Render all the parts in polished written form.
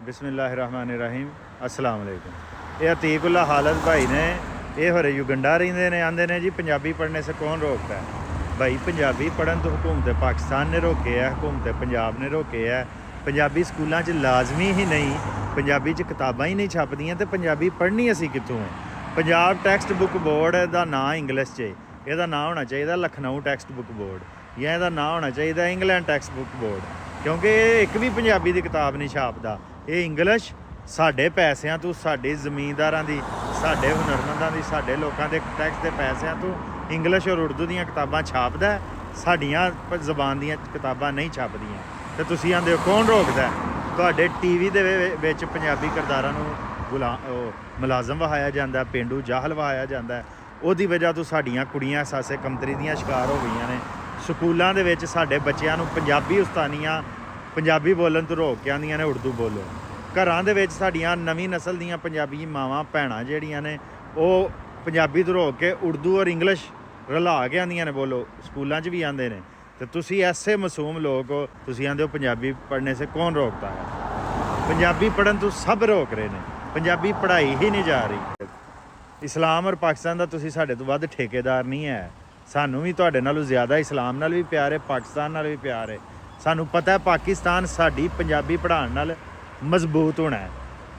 बिस्मिल्लाहिर्रहमानिर्रहीम अस्सलाम वालेकुम। ये अतीकुल्ला हालत भाई ने ये होरे युगंडा रहिंदे ने आंदे ने जी पंजाबी पढ़ने से कौन रोकता है। भाई पंजाबी पढ़न तो हुकूमत पाकिस्तान ने रोके है, हुकूमत पंजाब ने रोके है। पंजाबी स्कूलों च लाजमी ही नहीं, पंजाबी च किताबां ही नहीं छपदियां तो पंजाबी पढ़नी असी कित्थों है। पंजाब टैक्सट बुक बोर्ड का नाम इंग्लिश च, ਇਹਦਾ ਨਾਂ ਹੋਣਾ ਚਾਹੀਦਾ लखनऊ ਟੈਕਸਟ ਬੁੱਕ ਬੋਰਡ ਜਾਂ ਇਹਦਾ ਨਾਂ ਹੋਣਾ ਚਾਹੀਦਾ ਇੰਗਲੈਂਡ ਟੈਕਸਟ ਬੁੱਕ ਬੋਰਡ, ਕਿਉਂਕਿ ਇਹ ਇੱਕ ਵੀ ਪੰਜਾਬੀ ਦੀ ਕਿਤਾਬ ਨਹੀਂ ਛਾਪਦਾ। ਇਹ ਇੰਗਲਿਸ਼ ਸਾਡੇ ਪੈਸਿਆਂ ਤੋਂ, ਸਾਡੇ ਜ਼ਮੀਂਦਾਰਾਂ ਦੀ, ਸਾਡੇ ਹੁਨਰਮੰਦਾਂ ਦੀ, ਸਾਡੇ ਲੋਕਾਂ ਦੇ ਟੈਕਸ ਦੇ ਪੈਸਿਆਂ ਤੋਂ ਇੰਗਲਿਸ਼ ਔਰ ਉਰਦੂ ਦੀਆਂ ਕਿਤਾਬਾਂ ਛਾਪਦਾ, ਸਾਡੀਆਂ ਜ਼ਬਾਨ ਦੀਆਂ ਕਿਤਾਬਾਂ ਨਹੀਂ ਛਾਪਦੀਆਂ। ਤੇ ਤੁਸੀਂ ਆਂਦੇ ਹੋ ਕੌਣ ਰੋਕਦਾ? ਤੁਹਾਡੇ ਟੀਵੀ ਦੇ ਵਿੱਚ ਪੰਜਾਬੀ ਕਿਰਦਾਰਾਂ ਨੂੰ ਮੁਲਾਜ਼ਮ ਵਹਾਇਆ ਜਾਂਦਾ, ਪੇਂਡੂ ਜਾਹਲ ਵਹਾਇਆ ਜਾਂਦਾ। ਉਹਦੀ ਵਜ੍ਹਾ ਤੋਂ ਸਾਡੀਆਂ ਕੁੜੀਆਂ ਸਾਸੇ ਕਮਤਰੀ ਦੀਆਂ ਸ਼ਿਕਾਰ ਹੋ ਗਈਆਂ ਨੇ। ਸਕੂਲਾਂ ਦੇ ਵਿੱਚ ਸਾਡੇ ਬੱਚਿਆਂ ਨੂੰ ਪੰਜਾਬੀ ਉਸਤਾਨੀਆਂ ਪੰਜਾਬੀ ਬੋਲਣ ਤੋਂ ਰੋਕ ਕੇ ਆਉਂਦੀਆਂ ਨੇ ਉਰਦੂ ਬੋਲੋ। ਘਰਾਂ ਦੇ ਵਿੱਚ ਸਾਡੀਆਂ ਨਵੀਂ ਨਸਲ ਦੀਆਂ ਪੰਜਾਬੀ ਮਾਵਾਂ ਭੈਣਾਂ ਜਿਹੜੀਆਂ ਨੇ ਉਹ ਪੰਜਾਬੀ ਤੋਂ ਰੋਕ ਕੇ ਉਰਦੂ ਔਰ ਇੰਗਲਿਸ਼ ਰਲਾ ਕੇ ਆਉਂਦੀਆਂ ਨੇ ਬੋਲੋ, ਸਕੂਲਾਂ 'ਚ ਵੀ ਆਉਂਦੇ ਨੇ। ਤੇ ਤੁਸੀਂ ਐਸੇ ਮਾਸੂਮ ਲੋਕ ਹੋ, ਤੁਸੀਂ ਆਂਦੇ ਹੋ ਪੰਜਾਬੀ ਪੜ੍ਹਨੇ ਸੇ ਕੌਣ ਰੋਕਦਾ ਹੈ। ਪੰਜਾਬੀ ਪੜ੍ਹਨ ਤੋਂ ਸਭ ਰੋਕ ਰਹੇ ਨੇ, ਪੰਜਾਬੀ ਪੜ੍ਹਾਈ ਹੀ ਨਹੀਂ ਜਾ ਰਹੀ। ਇਸਲਾਮ ਔਰ ਪਾਕਿਸਤਾਨ ਦਾ ਤੁਸੀਂ ਸਾਡੇ ਤੋਂ ਵੱਧ ਠੇਕੇਦਾਰ ਨਹੀਂ ਹੈ। ਸਾਨੂੰ ਵੀ ਤੁਹਾਡੇ ਨਾਲੋਂ ਜ਼ਿਆਦਾ ਇਸਲਾਮ ਨਾਲ ਵੀ ਪਿਆਰ ਹੈ, ਪਾਕਿਸਤਾਨ ਨਾਲ ਵੀ ਪਿਆਰ ਹੈ। ਸਾਨੂੰ ਪਤਾ ਹੈ ਪਾਕਿਸਤਾਨ ਸਾਡੀ ਪੰਜਾਬੀ ਪੜ੍ਹਾਉਣ ਨਾਲ ਮਜ਼ਬੂਤ ਹੋਣਾ ਹੈ।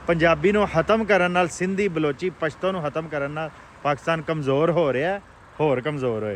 ਪੰਜਾਬੀ ਨੂੰ ਖਤਮ ਕਰਨ ਨਾਲ, ਸਿੰਧੀ ਬਲੋਚੀ ਪਸ਼ਤੋ ਨੂੰ ਖਤਮ ਕਰਨ ਨਾਲ ਪਾਕਿਸਤਾਨ ਕਮਜ਼ੋਰ ਹੋ ਰਿਹਾ, ਹੋਰ ਕਮਜ਼ੋਰ ਹੋਏਗਾ।